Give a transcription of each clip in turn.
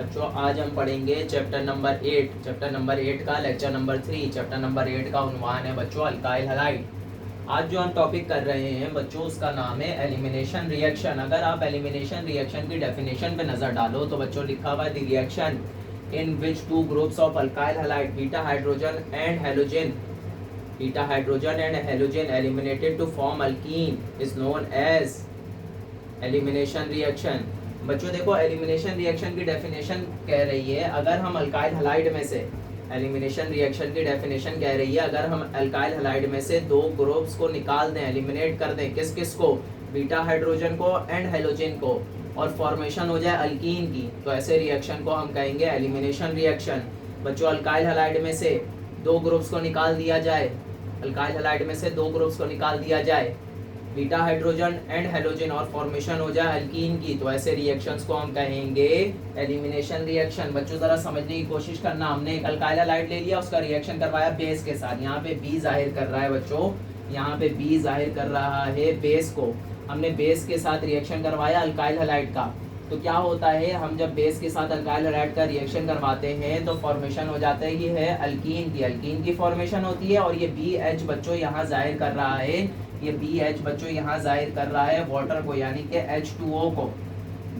बच्चों आज हम पढ़ेंगे चैप्टर नंबर 8 का लेक्चर नंबर 3। चैप्टर नंबर 8 का उन्वान है बच्चों अल्काइल हैलाइड। आज जो हम टॉपिक कर रहे हैं बच्चों उसका नाम है एलिमिनेशन रिएक्शन। अगर आप एलिमिनेशन रिएक्शन की डेफिनेशन पे नजर डालो तो बच्चों लिखा हुआ है the reaction in which two groups of alkyl halide beta hydrogen and halogen eliminated to form alkene is known as elimination reaction. बच्चों देखो एलिमिनेशन रिएक्शन की डेफिनेशन कह रही है अगर हम अल्काइल हैलाइड में से एलिमिनेशन रिएक्शन की डेफिनेशन कह रही है अगर हम अल्काइल हैलाइड में से दो ग्रुप्स को निकाल दें, एलिमिनेट कर दें, किस किस को, बीटा हाइड्रोजन को एंड हैलोजन को, और फॉर्मेशन हो जाए अल्कीन की, तो ऐसे रिएक्शन को हम कहेंगे एलिमिनेशन रिएक्शन। बच्चों अल्काइल हैलाइड में से दो ग्रुप्स को निकाल दिया जाए, अल्काइल हैलाइड में से दो ग्रुप्स को निकाल दिया जाए, बीटा हाइड्रोजन एंड हैलोजन, और फॉर्मेशन हो जाए अल्कीन की, तो ऐसे रिएक्शंस को हम कहेंगे एलिमिनेशन रिएक्शन। बच्चों जरा समझने की कोशिश करना, हमने एक अल्काइल हैलाइड ले लिया, उसका रिएक्शन करवाया बेस के साथ। यहाँ पे बी जाहिर कर रहा है बच्चों, यहाँ पे बी जाहिर कर रहा है बेस को। हमने बेस के साथ रिएक्शन करवाया अल्काइल हैलाइड का, तो क्या होता है हम जब बेस के साथ अल्काइल हैलाइड का रिएक्शन करवाते हैं तो फॉर्मेशन हो जाता है, ये है अल्कीन की फॉर्मेशन होती है। और ये बी एच बच्चों यहाँ जाहिर कर रहा है, ये बी एच बच्चों यहाँ जाहिर कर रहा है वाटर को, यानी कि H2O को।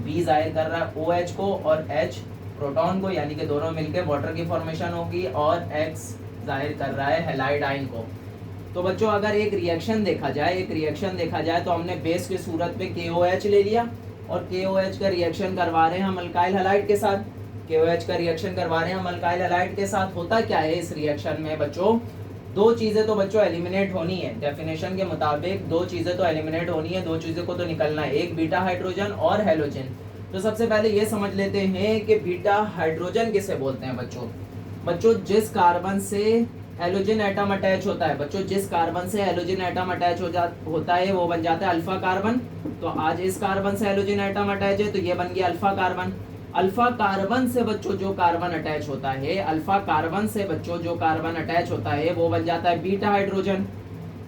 बी जाहिर कर रहा है OH को और H प्रोटॉन को, यानी कि दोनों मिलकर वाटर की फॉर्मेशन होगी, और X जाहिर कर रहा है हैलाइड आयन को। तो बच्चों अगर एक रिएक्शन देखा जाए तो हमने बेस की सूरत पे KOH ले लिया और KOH का रिएक्शन करवा रहे हैं हम अल्काइल हैलाइड के साथ। KOH का रिएक्शन करवा रहे हैं हम अल्काइल हैलाइड के साथ। होता क्या है इस रिएक्शन में बच्चों, दो चीजें तो बच्चों एलिमिनेट होनी है, डेफिनेशन के मुताबिक दो चीजें तो एलिमिनेट होनी है, दो चीजों को तो निकलना है, एक बीटा हाइड्रोजन और हैलोजन। तो सबसे पहले ये समझ लेते हैं कि बीटा हाइड्रोजन किसे बोलते हैं बच्चों जिस कार्बन से हैलोजन एटम अटैच होता है, बच्चों जिस कार्बन से हैलोजन एटम अटैच होता है वो बन जाता है अल्फा कार्बन। तो आज इस कार्बन से हैलोजन एटम अटैच है तो ये बन गया अल्फा कार्बन। अल्फा कार्बन से बच्चों जो कार्बन अटैच होता है, अल्फा कार्बन से बच्चों जो कार्बन अटैच होता है वो बन जाता है बीटा हाइड्रोजन।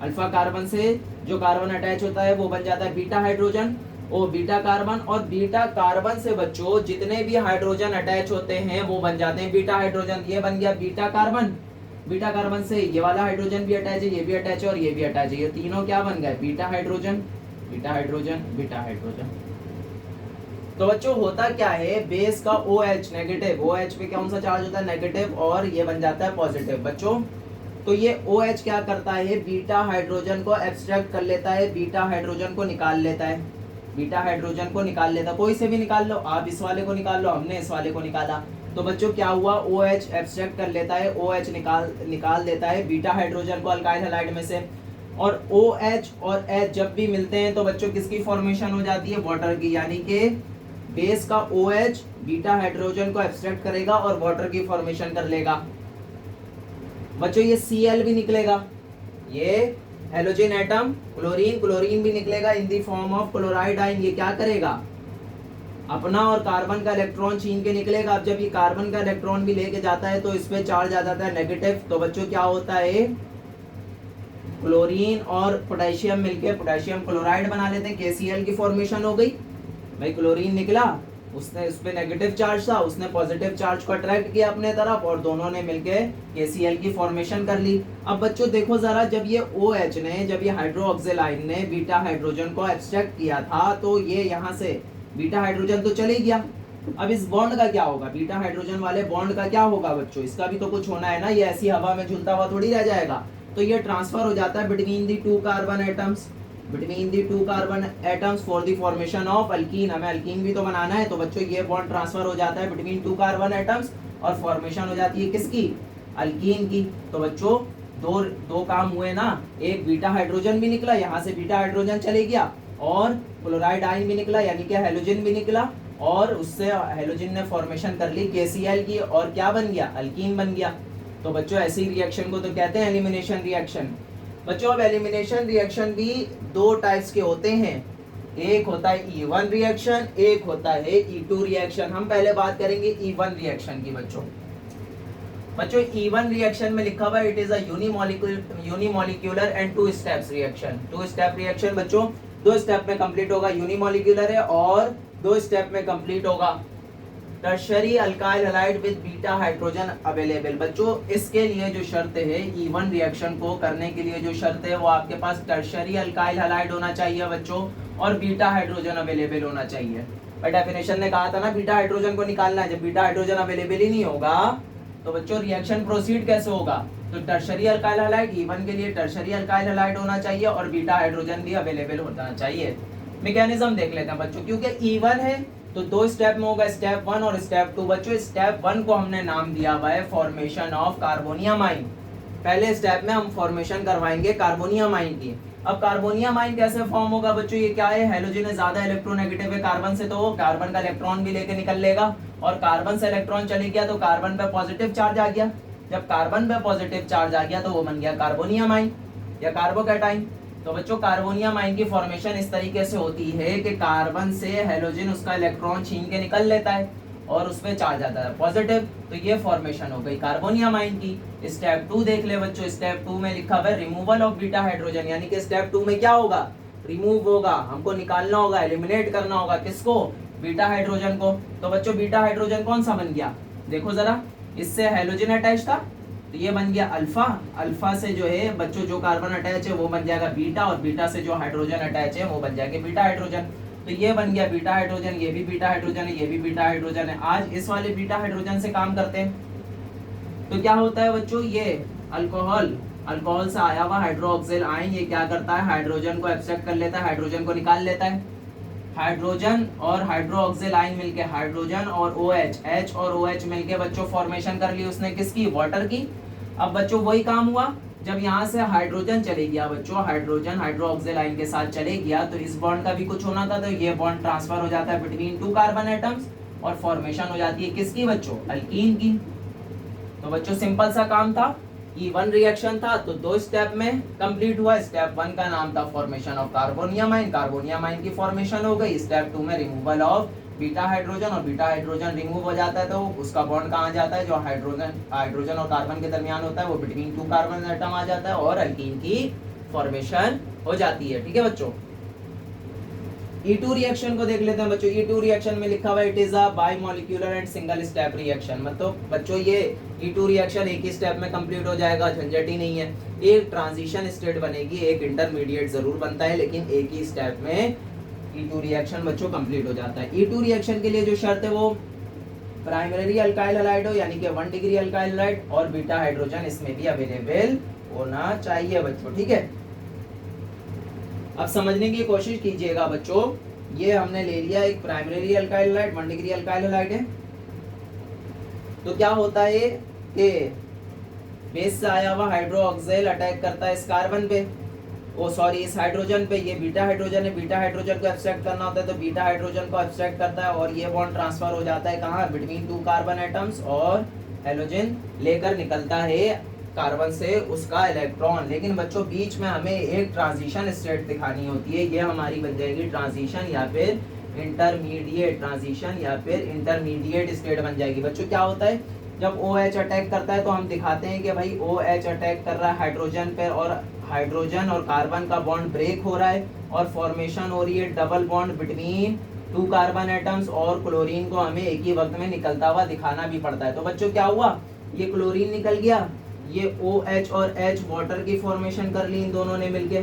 अल्फा कार्बन से जो कार्बन अटैच होता है वो बन जाता है बीटा हाइड्रोजन और बीटा कार्बन। और बीटा कार्बन से बच्चों जितने भी हाइड्रोजन अटैच होते हैं वो बन जाते हैं बीटा हाइड्रोजन। ये बन गया बीटा कार्बन। बीटा कार्बन से ये वाला हाइड्रोजन भी अटैच है, ये भी अटैच है और ये भी अटैच है, ये तीनों क्या बन गए, beta hydrogen, beta hydrogen, beta hydrogen. तो बच्चों होता क्या है, बेस का OH नेगेटिव, OH पे कौन सा चार्ज होता है, नेगेटिव, और ये बन जाता है पॉजिटिव बच्चों। तो ये OH क्या करता है, बीटा हाइड्रोजन को एब्स्ट्रैक्ट कर लेता है, बीटा हाइड्रोजन को निकाल लेता है, बीटा हाइड्रोजन को निकाल लेता है। कोई से भी निकाल लो, आप इस वाले को निकाल लो, हमने इस वाले को निकाला। तो बच्चों क्या हुआ, OH एब्स्ट्रैक्ट कर लेता है, OH निकाल देता है बीटा हाइड्रोजन को अल्काइल हैलाइड में से। और OH और H जब भी मिलते हैं तो बच्चों किसकी फॉर्मेशन हो जाती है, वाटर की, यानी कि बेस का OH बीटा हाइड्रोजन को एब्स्ट्रैक्ट करेगा और वाटर की फॉर्मेशन कर लेगा। बच्चों ये Cl भी निकलेगा, ये हैलोजन एटम क्लोरीन भी निकलेगा in the form of chloride ion. ये क्या करेगा, अपना और कार्बन का इलेक्ट्रॉन छीन के निकलेगा। अब जब ये कार्बन का इलेक्ट्रॉन भी लेके जाता है तो इस पे चार्ज आ जाता है नेगेटिव। तो बच्चों क्या होता है, क्लोरीन और पोटेशियम मिलके पोटेशियम क्लोराइड बना लेते हैं, KCl की फॉर्मेशन हो गई। भाई क्लोरीन निकला, उसने उस पे नेगेटिव चार्ज था, उसने पॉजिटिव चार्ज को अट्रैक्ट किया अपने तरफ और दोनों ने मिलके KCl की फॉर्मेशन कर ली। अब बच्चों देखो जरा, जब ये OH ने, जब ये हाइड्रोक्सिल आयन ने बीटा हाइड्रोजन को एब्स्ट्रैक्ट किया था तो ये यहाँ से बीटा हाइड्रोजन तो चले गया। अब इस बॉन्ड का क्या होगा, बीटा हाइड्रोजन वाले बॉन्ड का क्या होगा बच्चों, इसका भी तो कुछ होना है ना, ये ऐसी हवा में झूलता हुआ थोड़ी रह जाएगा। तो ये ट्रांसफर हो जाता है between the two carbon atoms for the formation of alkene. हमें अल्कीन भी तो बनाना है, तो बच्चों ये बॉन्ड ट्रांसफर हो जाता है बिटवीन टू कार्बन एटम्स और फॉर्मेशन हो जाती है किसकी, अल्कीन की। तो बच्चों दो काम हुए ना, एक बीटा हाइड्रोजन भी निकला, यहाँ से बीटा हाइड्रोजन चले गया, और क्लोराइड आयन भी निकला यानी कि हैलोजन भी निकला, और उससे हैलोजन ने फॉर्मेशन कर ली KCl की, और क्या बन गया, अल्कीन बन गया। तो बच्चों ऐसी रिएक्शन को तो कहते हैं एलिमिनेशन रिएक्शन। बच्चों अब एलिमिनेशन रिएक्शन भी दो टाइप्स के होते हैं, एक होता है E1 रिएक्शन, एक होता है E2 रिएक्शन। हम पहले बात करेंगे E1 रिएक्शन की बच्चों। E1 रिएक्शन में लिखा हुआ है it is a unimolecular and two steps reaction. Two step reaction बच्चों दो स्टेप में कंप्लीट होगा, यूनिमॉलिक्यूलर है और दो स्टेप में कंप्लीट होगा। Tertiary alkyl halide with beta hydrogen available. बच्चों इसके लिए जो शर्त है E1 रिएक्शन को करने के लिए जो शर्त है वो आपके पास टर्शरी अल्काइल हैलाइड होना चाहिए बच्चों, और बीटा हाइड्रोजन अवेलेबल होना चाहिए। और डेफिनेशन ने कहा था ना बीटा हाइड्रोजन को निकालना है, जब बीटा हाइड्रोजन अवेलेबल ही नहीं होगा तो बच्चों रिएक्शन प्रोसीड कैसे होगा। तो टर्शरी अल्काइल हैलाइड E1 के लिए टर्शरी अल्काइल हैलाइड होना चाहिए और बीटा हाइड्रोजन भी अवेलेबल होना चाहिए। मैकेनिज्म देख लेते हैं बच्चों, क्योंकि E1 है तो दो स्टेप में होगा, स्टेप 1 और स्टेप 2। बच्चों स्टेप 1 को हमने नाम दिया हुआ है फॉर्मेशन ऑफ कार्बोनियमाइन। पहले स्टेप में हम फॉर्मेशन करवाएंगे कार्बोनियमाइन की। अब कार्बोनियमाइन कैसे फॉर्म होगा बच्चों, ये क्या है, हैलोजन है ज्यादा इलेक्ट्रोनेगेटिव है कार्बन से, तो वो कार्बन का इलेक्ट्रॉन भी लेके निकल लेगा, और कार्बन से इलेक्ट्रॉन चले गया तो कार्बन पे पॉजिटिव चार्ज आ गया। जब कार्बन पे पॉजिटिव चार्ज आ गया तो वो बन गया कार्बोनियमाइन या कार्बोकैटाइन। तो बच्चों कार्बोनियमाइन की फॉर्मेशन इस तरीके से होती है कि कार्बन से हैलोजन उसका इलेक्ट्रॉन छीन के निकल लेता है और उसमें चार्ज आता है पॉजिटिव, तो ये फॉर्मेशन हो गई कार्बोनियमाइन की। स्टेप 2 देख ले बच्चों, स्टेप 2 में लिखा हुआ है रिमूवल ऑफ बीटा हाइड्रोजन, यानी कि स्टेप 2 में क्या होगा, रिमूव होगा, हमको निकालना होगा, एलिमिनेट करना होगा, किसको, बीटा हाइड्रोजन को। तो बच्चों बीटा हाइड्रोजन कौन सा बन गया, देखो जरा, इससे हैलोजन अटैच था तो ये बन गया अल्फा, अल्फा से जो है बच्चों जो कार्बन अटैच है वो बन जाएगा बीटा, और बीटा से जो हाइड्रोजन अटैच है वो बन जाएगा बीटा हाइड्रोजन। तो ये बन गया बीटा हाइड्रोजन, ये भी बीटा हाइड्रोजन है, ये भी बीटा हाइड्रोजन है। आज इस वाले बीटा हाइड्रोजन से काम करते हैं। तो क्या होता है बच्चों, ये अल्कोहल, अल्कोहल से आया हुआ हाइड्रोक्सिल आयन ये क्या करता है, हाइड्रोजन को एक्सेप्ट कर लेता है, हाइड्रोजन को निकाल लेता है। हाइड्रोजन और हाइड्रोक्सिल आयन मिलके, हाइड्रोजन और OH, H और OH मिलके बच्चों फॉर्मेशन कर ली उसने, किसकी, वाटर की। अब बच्चों वही काम हुआ, जब यहाँ से हाइड्रोजन चले गया बच्चों, हाइड्रोजन हाइड्रोक्सिल आयन के साथ चले गया तो इस बॉन्ड का भी कुछ होना था, तो ये बॉन्ड ट्रांसफर हो जाता है बिटवीन 2 कार्बन एटम्स और फॉर्मेशन हो जाती है किसकी बच्चों, अल्कीन की। तो बच्चों सिंपल सा काम था, E1 रिएक्शन था तो 2 स्टेप में कंप्लीट हुआ। स्टेप 1 का नाम था फॉर्मेशन ऑफ कार्बोनियमाइन, कार्बोनियमाइन की फॉर्मेशन हो गई। स्टेप 2 में रिमूवल ऑफ बीटा हाइड्रोजन, और बीटा हाइड्रोजन रिमूव हो जाता है तो उसका बॉन्ड कहाँ जाता है, जो हाइड्रोजन और कार्बन के दरमियान होता है वो बिटवीन 2 कार्बन एटम आ जाता है और अल्कीन की फॉर्मेशन हो जाती है। ठीक है बच्चों, E2 रिएक्शन को देख लेते हैं बच्चों। E2 रिएक्शन में लिखा हुआ है it is a bimolecular and single step reaction. मतलब बच्चों ये E2 रिएक्शन एक ही स्टेप में कंप्लीट हो जाएगा, झंझट ही नहीं है। एक ट्रांजिशन स्टेट बनेगी, एक इंटरमीडिएट जरूर बनता है, लेकिन एक ही स्टेप में E2 रिएक्शन बच्चों कंप्लीट हो जाता है। E2 रिएक्शन के लिए जो शर्त है वो प्राइमरी अल्काइल हैलाइड हो, यानी कि 1 डिग्री अल्काइल हैलाइड, और बीटा हाइड्रोजन इसमें भी अवेलेबल होना चाहिए बच्चों। ठीक है, अब समझने की कोशिश कीजिएगा बच्चों, ये हमने ले लिया एक primary alkyl halide, 1 degree alkyl halide है। तो क्या होता है कि बेस से आया हुआ हाइड्रोक्सिल अटैक करता है इस कार्बन पे, इस हाइड्रोजन पे, ये बीटा हाइड्रोजन है, बीटा हाइड्रोजन को एब्स्ट्रैक्ट करना होता है तो बीटा हाइड्रोजन को एब्स्ट्रैक्ट करता है और ये बॉन्ड ट्रांसफर हो जाता है कहाँ, बिटवीन 2 कार्बन एटम्स, और हैलोजन लेकर निकलता है कार्बन से उसका इलेक्ट्रॉन। लेकिन बच्चों बीच में हमें एक ट्रांजिशन स्टेट दिखानी होती है, ये हमारी बन जाएगी ट्रांजिशन या फिर इंटरमीडिएट, ट्रांजिशन या फिर इंटरमीडिएट स्टेट बन जाएगी। बच्चों क्या होता है, जब OH अटैक करता है तो हम दिखाते हैं कि भाई OH अटैक कर रहा है हाइड्रोजन पे, और हाइड्रोजन और कार्बन का बॉन्ड ब्रेक हो रहा है और फॉर्मेशन हो रही है double bond between 2 carbon atoms, और क्लोरीन को हमें एक ही वक्त में निकलता हुआ दिखाना भी पड़ता है। तो बच्चों क्या हुआ, ये क्लोरीन निकल गया, ये OH और H वाटर की फॉर्मेशन कर ली इन दोनों ने मिलके।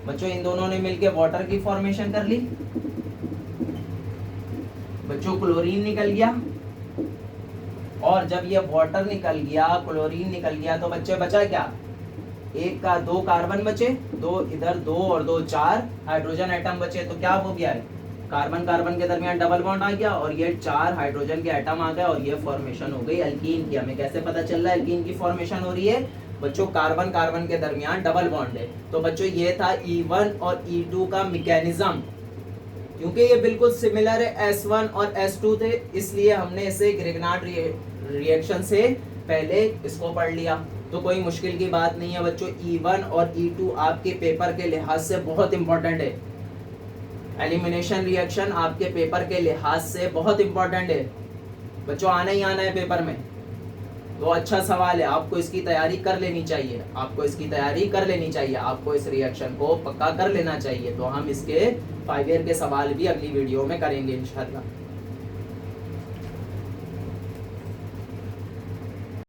बच्चों इन दोनों ने मिलके वाटर की फॉर्मेशन कर ली। बच्चों क्लोरीन निकल गया, और जब ये वाटर निकल गया, क्लोरीन निकल गया, तो बच्चे बचा क्या, एक का 2 कार्बन बचे, 2 इधर 2 और 2 4 हाइड्रोजन एटम बचे। तो क्या हो गया है, कार्बन कार्बन के दरमियान डबल बॉन्ड आ गया और ये 4 हाइड्रोजन के एटम आ गए और ये फॉर्मेशन हो गई अल्कीन की। हमें कैसे पता चल रहा है अल्कीन की फॉर्मेशन हो रही है, बच्चों कार्बन कार्बन के दरमियान डबल बॉन्ड है। तो बच्चों ये था E1 और E2 का मैकेनिज्म। क्योंकि ये बिल्कुल सिमिलर है, S1 और S2 थे, इसलिए हमने इसे ग्रिग्नार्ड रिएक्शन से पहले इसको पढ़ लिया। तो कोई मुश्किल की बात नहीं है बच्चों। E1 और E2 आपके पेपर के लिहाज से बहुत इंपॉर्टेंट है। एलिमिनेशन रिएक्शन आपके पेपर के लिहाज से बहुत इंपॉर्टेंट है बच्चों, आना ही आना है पेपर में। तो अच्छा सवाल है, आपको इसकी तैयारी कर लेनी चाहिए, आपको इसकी तैयारी कर लेनी चाहिए, आपको इस रिएक्शन को पक्का कर लेना चाहिए। तो हम इसके 5 ईयर के सवाल भी अगली वीडियो में करेंगे इंशाल्लाह।